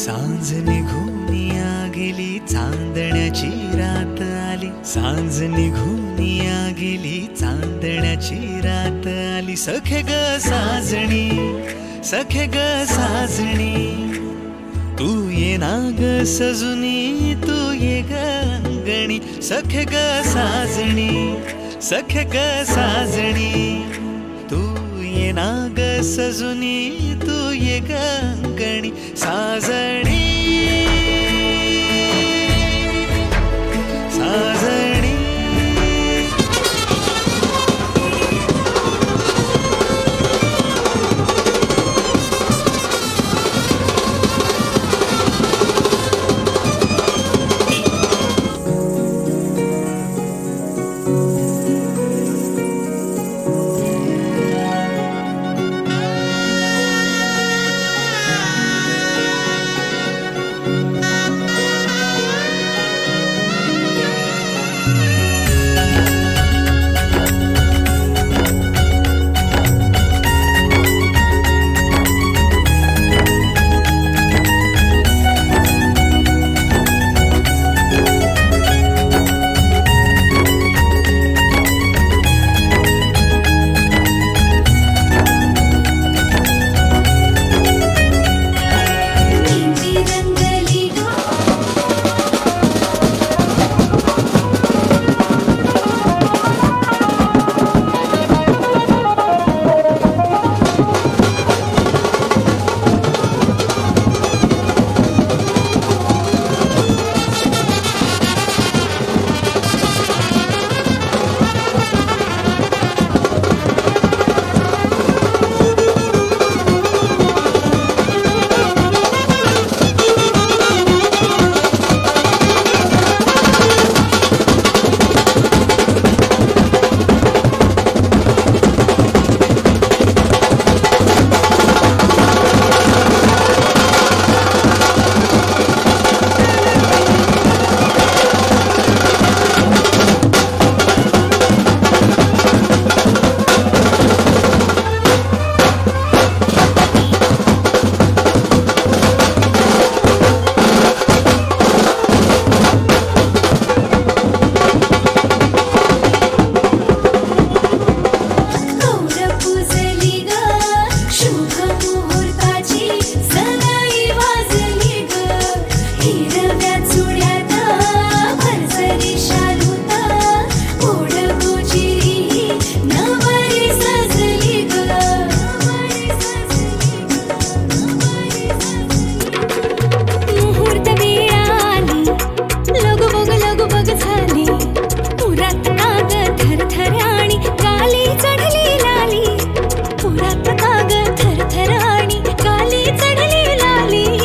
सांज निघून या गेली चांदण्याची रात आली, सांज निघून या गेली चांदण्याची रात आली. सखे ग साजणी, सखे ग साजणी, तू ये ना ग सजुनी, तू ये ग अंगणी. सखे ग साजणी, सखे ग साजणी, तू ये ना ग सजुनी, तू ये ग अंगणी. साजणी साजणी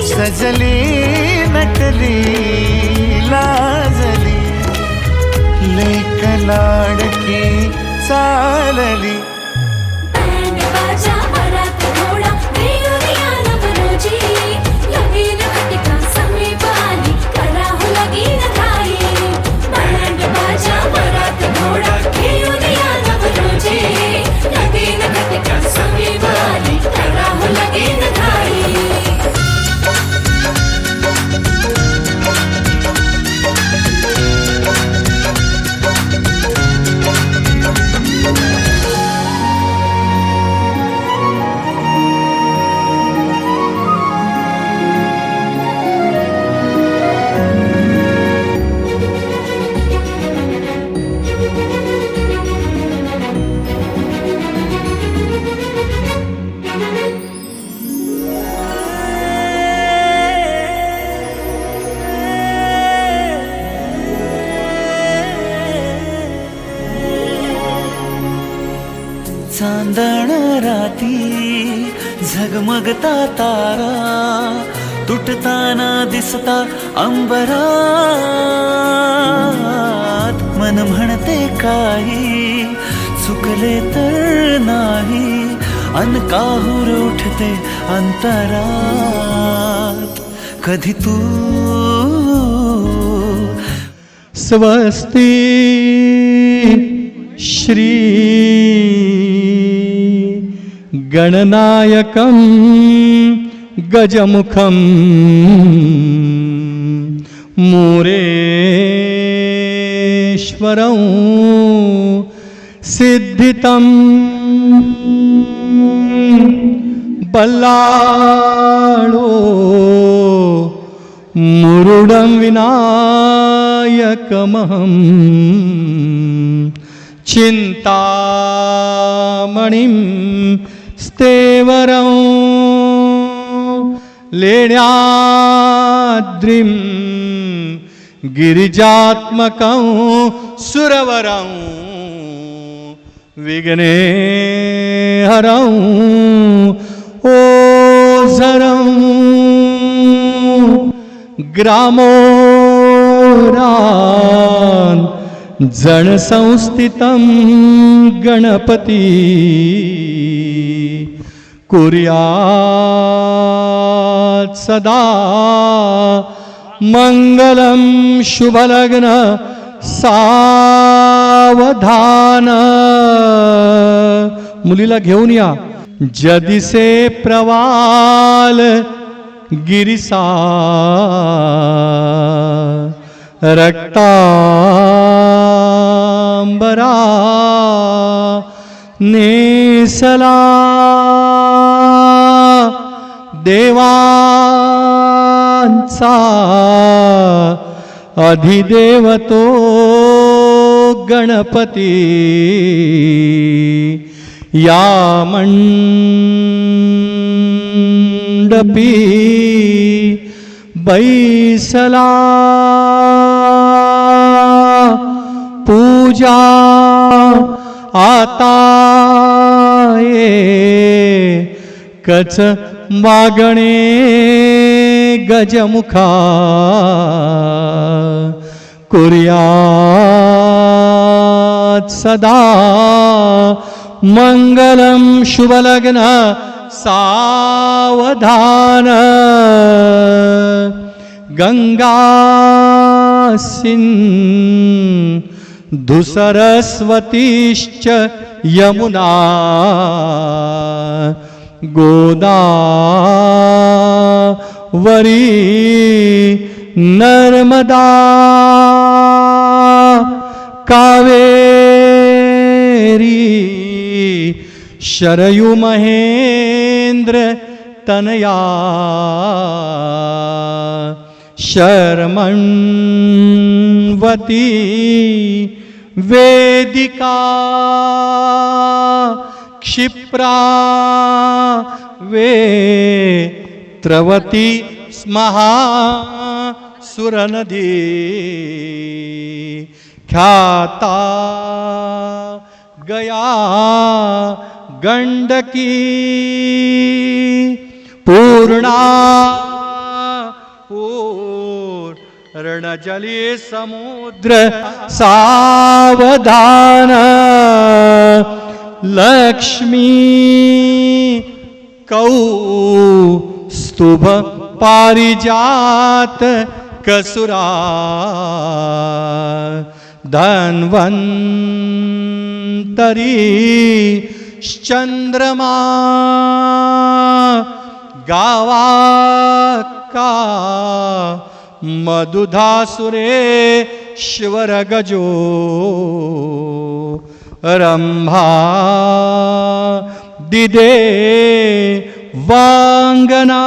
सजली नटली लाजली, लेक लाडकी चालली. चांदण राती झगमगता तारा, तुटताना दिसता अंबरात. मन म्हणते काही चुकले तर नाही, अन काहूर उठते अंतरात. कधी तू स्वस्ति श्री गणनायकं गजमुखं मुरेश्वरं सिद्धितं बल्लाळो मुरुडं विनायकमहं चिन्तामणिं स्तेवरं लेण्याद्रिं गिरिजात्मकं सुरवरं विघ्नेहरं ओझरं ग्रामोरान् जन संस्थितं गणपती कुर्यात् सदा मंगलम शुभलग्न सावधान. मुलीला घेऊन या. जदिसे प्रवाल गिरिसा रक्तांबरा नेसला देवांचा अधिदेवतो गणपती. या मंडपी बैसला पूजा आता ये कच मागणे गजमुखा कुर्यात् सदा मंगलम शुभलग्न सावधान. गंगा सिंधु सरस्वतीश्च यमुना गोदावरी नर्मदा कावेरी शरयू महेंद्र तनया शर्मण्वती वेदिका क्षिप्रा वेत्रवती स्महा सुरनदी ख्याता गया गंडकी पूर्णा रणजली समुद्र सावधान. लक्ष्मी कौस्तुभ पारिजात कसुरा धन्वन्तरी चंद्रमा गावाका मधुधासुरेश्वर गजो रंभा दिदे वांगना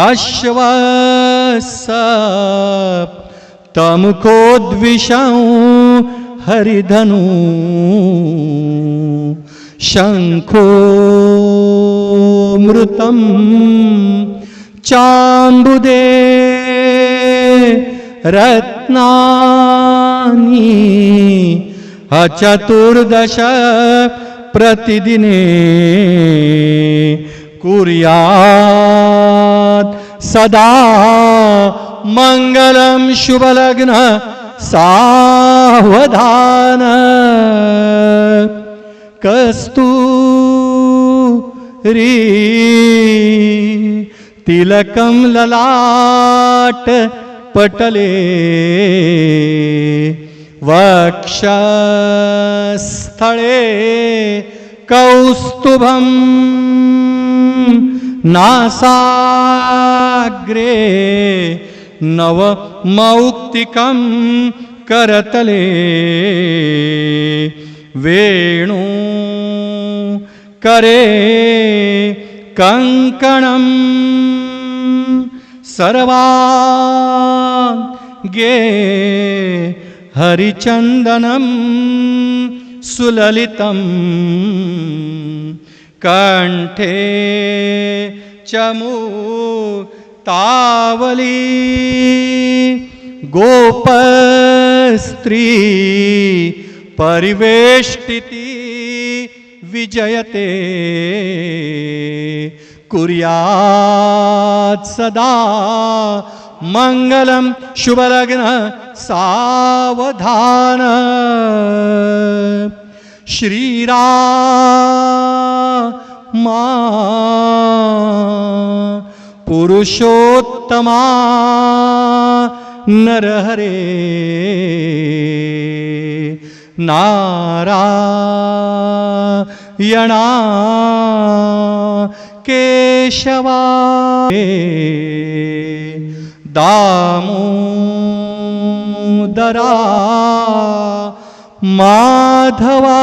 अश्वसप तमुखोद्विषं हरिधनु शंखो मृतं चांबुदे रत्नानि अचतुर्दश प्रतिदिने कुर्यात् सदा मंगलम शुभलग्न सावधान. कस्तूरी तिलकं ललाट पटले वक्षस्थळे कौस्तुभं नासाग्रे नव मौक्तिकं करतले वेणु करे कंकणं सर्वांगे हरिचंदनं सुललितं कंठे चमुक्तावली गोपस्त्री परिवेष्टिती विजयते कुर्यात् सदा मंगलम शुभलग्न सावधान श्रीरामा पुरुषोत्तमा नरहरे नारायणा केशवा दामोदरा माधवा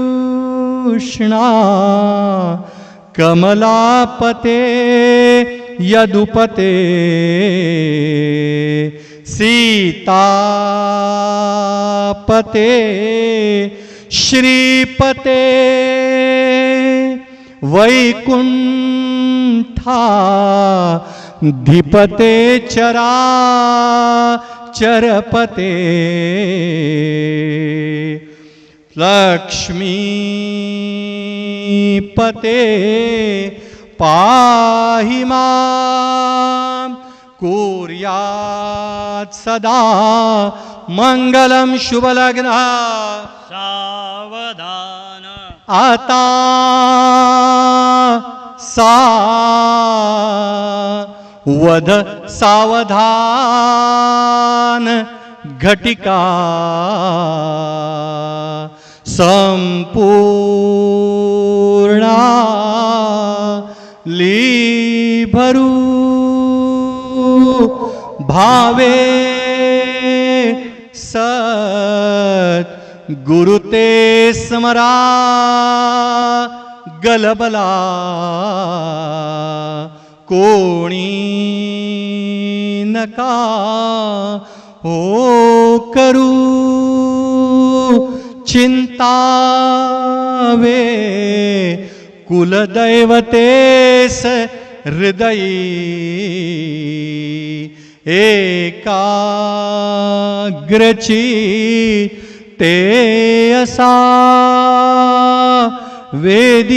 श्रीकृष्णा कमलापते यदुपते सीतापते श्रीपते वैकुंठा धीपते चरपते लक्ष्मीपते पाहि मां कुर्यात् सदा मंगलम शुभलग्न सावधान आता वद सावधान घटिका संपूर्णा लीभरू भावे सत गुरुते स्मरा गलबला कोणी नका हो करू चिंता वे कुलदैवतेस हृदयी एकाग्रची ते असा वेदीच्या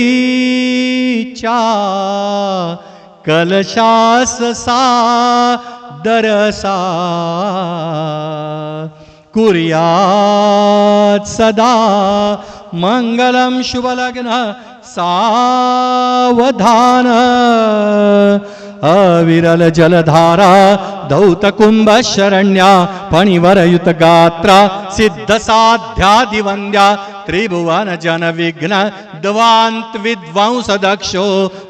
कलशाससा दरसा कुर्यात् सदा मंगलम शुभलग्न सावधान अविरल जलधारा दौत कुंभ शरण्या फणिवरयुत गात्रा सिद्ध साध्यादिवंद्या त्रिभुवन जन विघ्न द्वांत विद्वांस दक्षो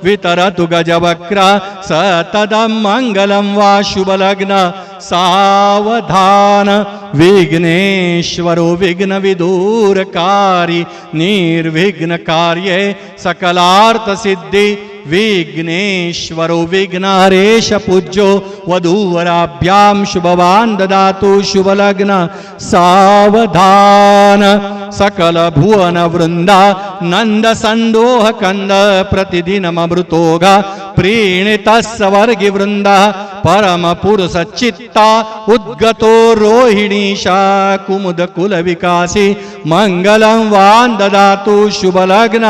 वितरतु गजवक्र सतदं मंगलम वा शुभलग्न सावधान विघ्नेश्वरो विघ्न विदूरकारी निर्विघ्न कार्ये सकलार्थ सिद्धि विघ्नेश्वरो विघ्नहरेश पूज्यो वधूवराभ्यां शुभवान् ददातु शुभलग्न सावधान सकल भुवन वृंदा नंद संदोह कंद प्रतिदिनमृतोगा प्रीणितस्य वर्गि वृंदा परम पुरुष चित्ता उद्गतो रोहिणीशा कुमुद कुल विकासी मंगलम वान् ददातु शुभलग्न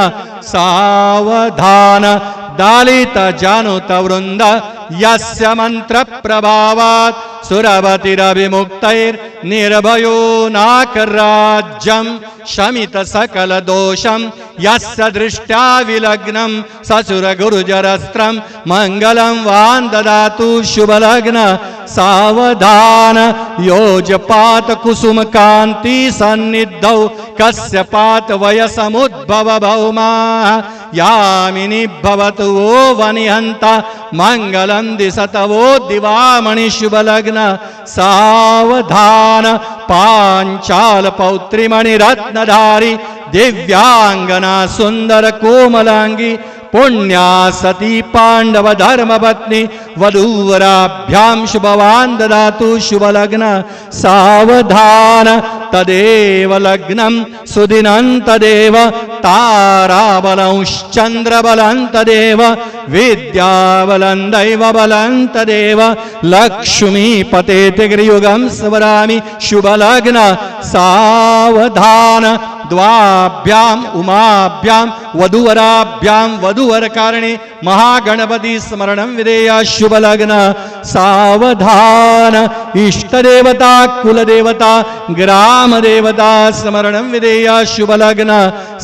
सावधान दालित जानुत वृंद यस्य मंत्र प्रभावात् सुरवतिरविमुक्तैर्निर्भयो नाकराज्यं शमित सकल दोषं यस्य दृष्ट्या विलग्नं ससुरगुरुजरस्त्रं मङ्गलं वान् ददातु शुभलग्न सावधान योजपात कुसुम कांति सन्निधौ कस्यपात वयसमुद्भव भौमा यामिनी भवतु वो वनिहंता मंगलं दिसतवो दिवामणि शुभलग्न सावधान पांचाल पौत्रिमणि रत्नधारी दिव्यांगना सुंदर कोमलांगी पुण्या सती पांडव धर्मपत्नी वधूवराभ्यां शुभवान् ददातु शुभलग्न सावधान तदेव लग्नं सुदिनं तदेव ताराबलंश्चन्द्रबलं तदेव विद्याबलं दैवबलं तदेव लक्ष्मीपतेतिर्युगं स्मरामि शुभलग्न सावधान द्वाभ्याम उमाभ्यां वधूवराभ्यां वधूवरकारिणे महागणपति स्मरणं विधेय शुभलग्न सावधान इष्टदेवता कुलदेवता ग्रामदेवता स्मरणं विधेय शुभलग्न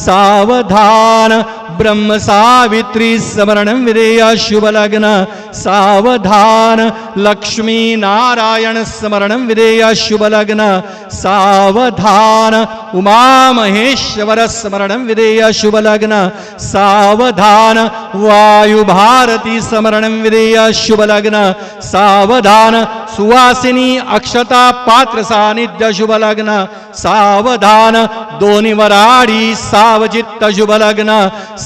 सावधान ब्रह्म सावित्री स्मरणं विधेय शुभलग्न सावधान लक्ष्मी नारायण स्मरणं विधेय शुभलग्न सावधान उमा महेश्वर स्मरणं विधेय शुभलग्न सावधान वायु भारती स्मरणं विधेय शुभलग्न सावधान सुवासिनी अक्षता पात्र सानिध्य शुभलग्न सावधान दोन्ही वराडी सावचित्त शुभलग्न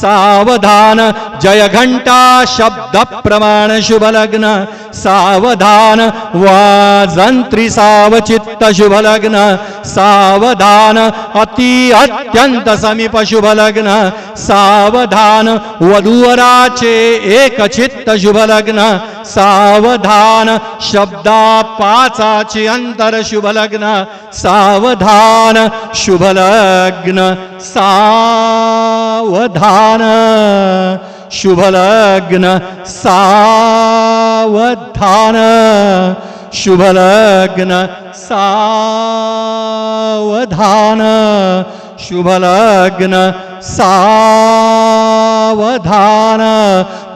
सावधान जय घंटा शब्द प्रमाण शुभलग्न सावधान वाजंत्री सावचित्त शुभलग्न सावधान अति अत्यंत समीप शुभलग्न सावधान वधूवराचे एकचित्त शुभलग्न सावधान शब्दा पाचाचे अंतर शुभलग्न सावधान शुभलग्न सावधान शुभलग्न सावधान शुभलग्न सावधान शुभलग्न सावधान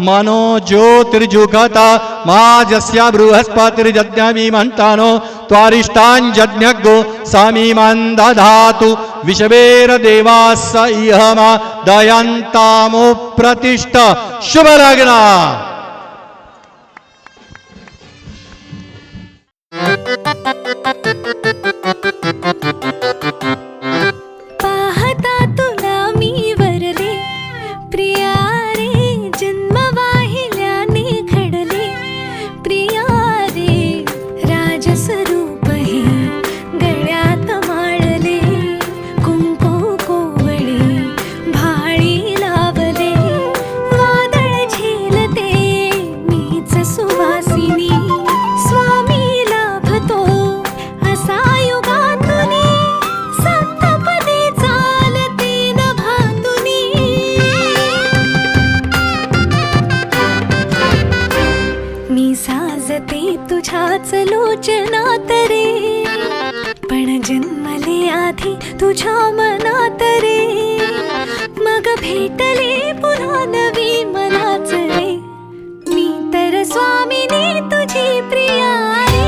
मनो ज्योतिर्जुगता माजस्या बृहस्पतिर्यज्ञमिमन्तानो त्वारिष्टाञ्जज्ञगो समीमान् दधातु विश्वेरदेवास इहमा दयन्तामो प्रतिष्ठ शुभलग्न पाहता तुला मी वरले प्रिया रे जन्म वाहिल्याने घडले प्रिया रे राजस्वरूप हे गळ्यात माळले कुंकू कोवळे भाळी लावले वादळ झेलते मीच सुवासिनी स्वामी लाभतो असा युगातुनी सप्तपदी चालते नभातुनी मी साजते तुझ्याच लोचनात रे पण जन्मले आधी तुझ्या मनात रे मग भेटले पुन्हा नवी मनाच रे मी तर स्वामिनी तुझी प्रिया रे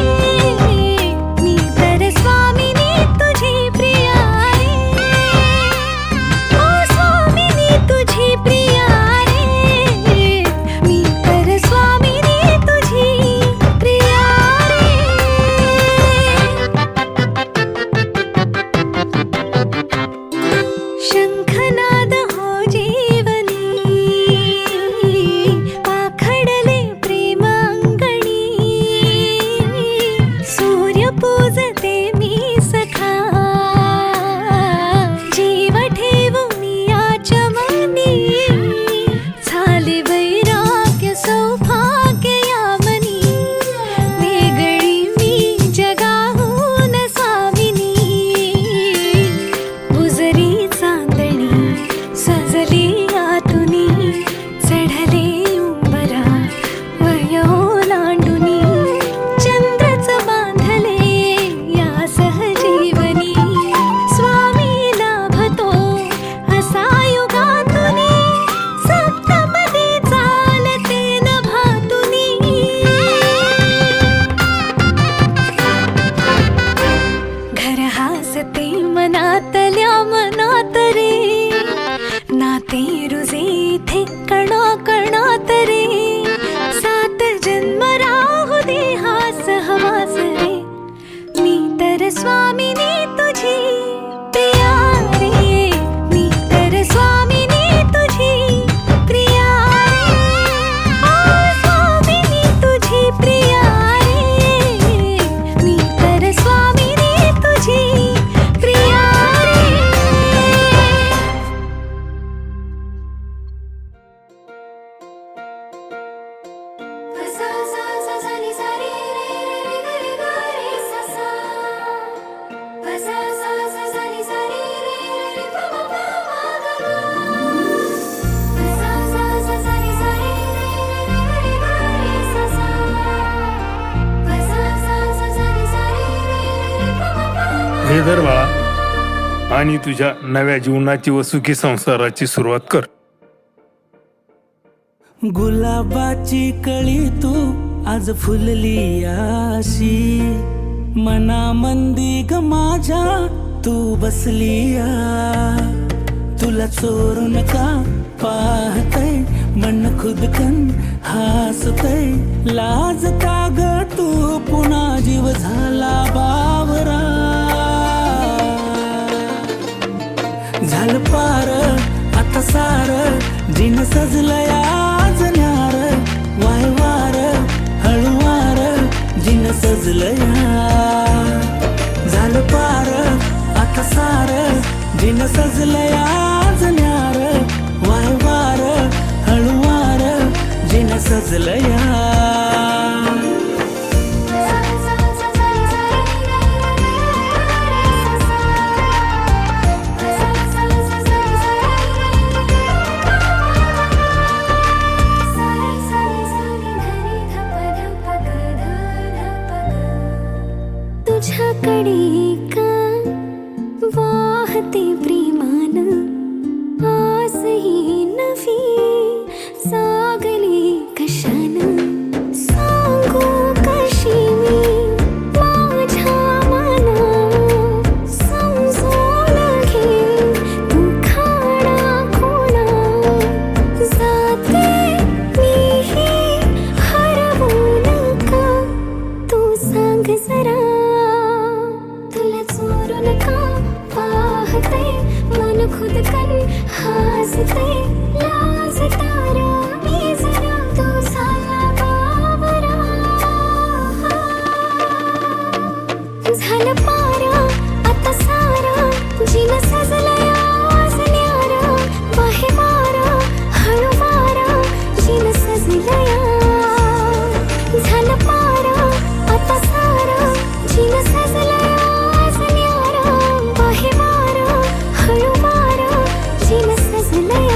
मी तर स्वामिनी तुझी प्रिया रे ओ स्वामिनी तुझी प्रिया रे मी तर स्वामिनी तुझी प्रिया रे शंखनाद हो जीवनी पाखडले प्रेम अंगणी स्वामिनी तुझी प्रिया रे, मी तर स्वामिनी तुझी प्रिया रे, स्वामिनी तुझी प्रिया रे, मी तर स्वामिनी तुझी प्रिया रे. सा सा सा सा नि सा रे रे रे रे ग रे सा सा. सा सा सा सा नि सा रे रे रे प म प म ग ग. सा सा सा सा नि सा रे रे रे ग रे सा सा. सा सा सा सा नि सा रे रे प म प म. हे धर बाळा आणि तुझ्या नव्या जीवनाची व सुखी संसाराची सुरुवात कर. गुलाबाची कळी तू आज फुलली अशी, मनामंदी ग माझ्या तू बसली तुला चोरून का पाहतय मन खुदकन हसतय, लाजता ग तू पुन्हा जीव झाला बावरा. झालं पार आता सार जिन सजलंय आज न्यार, वाय वार हळुवार जिन सजलंय. झालं पार आता सार जिन सजलंय आज न्यार, वाय वार हळुवार जिन सजलंय. तुझ्याकडे का वाहते प्रेमान आसही नवी सागले कशान, सांगू कशी मी माझ्या मना, समजून घे तू खाडा खोना. जाते मीही हरवू नका, तू सांग जरा तुला चोरून का पाहते मन खुदकन हसते, लाजतारा मी जरा तू झाला बावरा. झालं पारा आता सारा जिन सजलंय आज न्यारा, वाहे वारा हळू वारा जिन सजलंय. झालं पारा आता सारा जिन सजलंय आज न्यारा, वाहे वारा हळू वारा जिन सजलंय.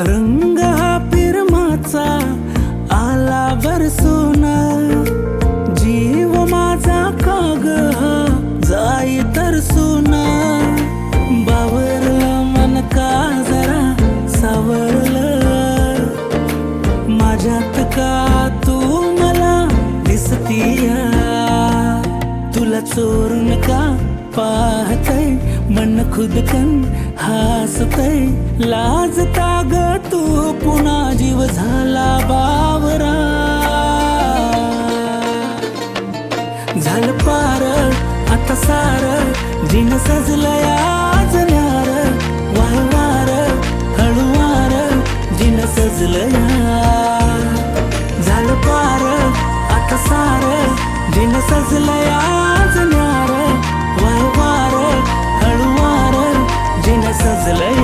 रंग हा पिरमाचा आला बरसून, जीव माझा काग हा जाई तरसून. बावरलं मन का जरा सावरलं, माझ्यात का तू मला दिसतीया. तुला चोरून का पाहतय मन खुदकन हसतय, लाजता ग तू पुन्हा जीव झाला बावरा. झालं पार आता सार जिन सजलंय आज न्यार, वाय वार हळुवार जिन सजलंय. झालं पार आता सार जिन सजलंय आज न्यार, वाय वार हळुवार जिन सजलंय.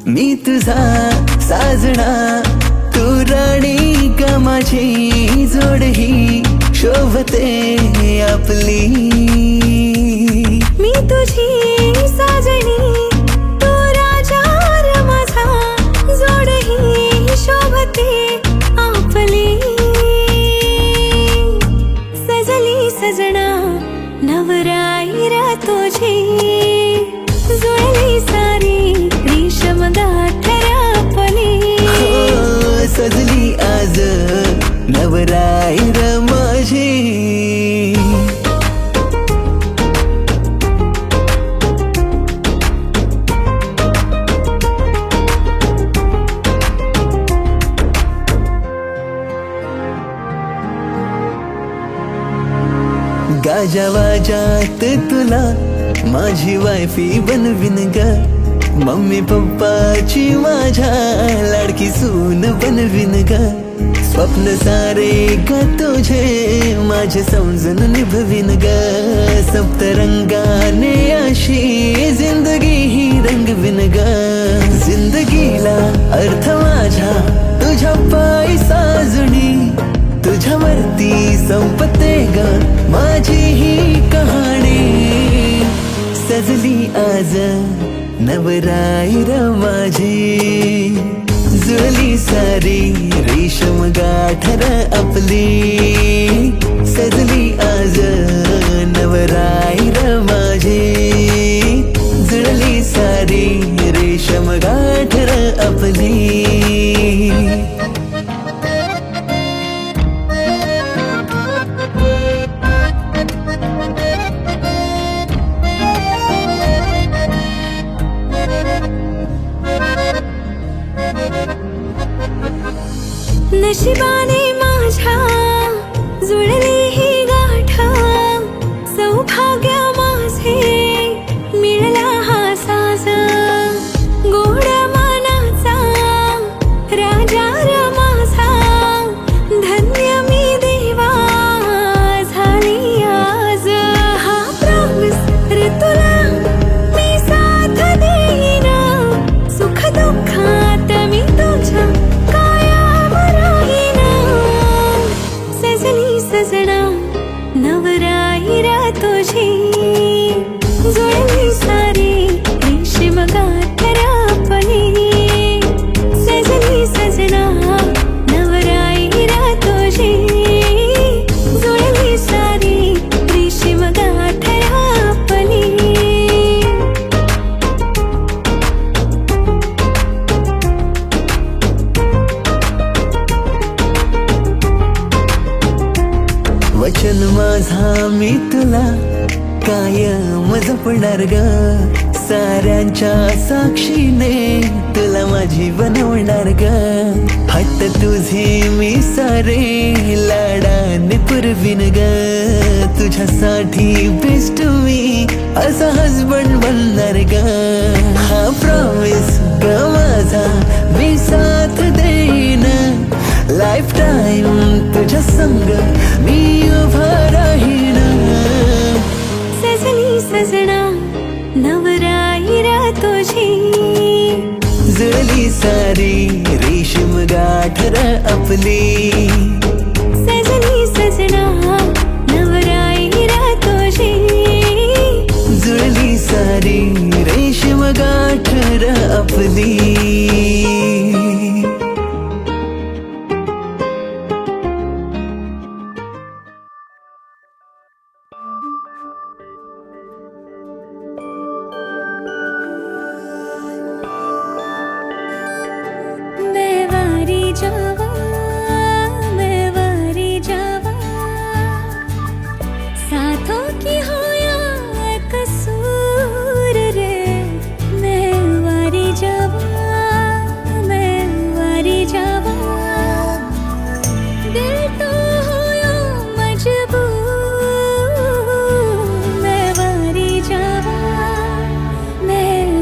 मी तुझा साजना तू राणी का माझी जोड ही शोभते आपली मी तुझी साजणी तू राजा र माझा जोड ही शोभते आपली सजली सजना नवराई रा तुझी जुळली सारी रेशम गाठर आपली सजली आज नवराई र माझी गाजा वाजात तुला माझी वायफी बनविन ग मम्मी पप्पाची माझ्या लाडकी सून बनविन ग स्वप्न सारे ग तुझे माझे समजून निभविन ग सप्तरंगाने अशी जिंदगी ही रंगविन ग जिंदगीला अर्थ माझ्या तुझ्या पायी साजुनी तुझ्यावरती संपते ग माझी ही कहाणी सजली आज नवराई र माझी जुळली सारी रेशम गाठर आपली सजली आज नवराई र माझी जुळली सारी रेशम गाठर आपली नशिबाने माझ्या जुळली ही गाठ सौभाग्य माझे मिळला हा साज गोड मानाचा राजा र माझा धन्य मी देवा झाली आज हा प्रॉमिस रे तुला मी साथ देईन सुख दुःखात मी तुझ्या सजना नवराई रा तुझी जुळली सारी रेशीम गाठर आपली सजली सजना नवराई रा तुझी जुळली सारी रेशीम गाठर आपली वचन माझा मी तुला कायम जपणार ग साऱ्यांच्या साक्षीने तुला माझी बनवणार ग हट्ट तुझी मी सारे लाडाने पुरवीन ग तुझ्यासाठी बेस्ट मी असा हसबंड बनणार ग हा प्रॉमिस ग माझा मी साथ देईन लाईफ टाइम तुझ्या संग मी उभा राहीन सजली सजना नवराई रा तुझी जुळली सारी रेशीम गाठर आपली सजली सजना नवराई रा तुझी जुळली सारी रेशीम गाठर आपली मैं वारी जावा साथों की हो या कसूर रे मैं वारी जावा दिल तो हो या मजबूर मैं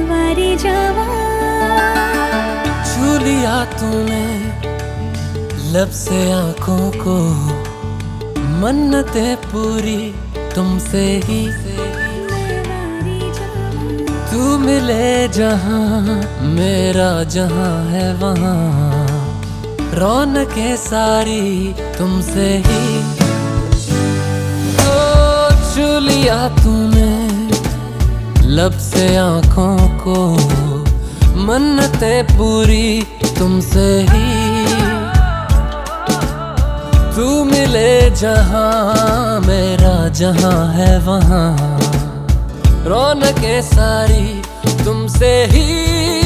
वारी जावा छू लिया तूने लब से आंखों को मन्नतें पूरी तुमसे ही तू मिले जहाँ मेरा जहाँ है वहाँ रौनकें सारी तुमसे ही। तो छू लिया तूने लब से आँखों को मन्नतें पूरी तुमसे ही। तू मिले जहाँ मेरा जहाँ है वहाँ रौनकें सारी तुमसे ही।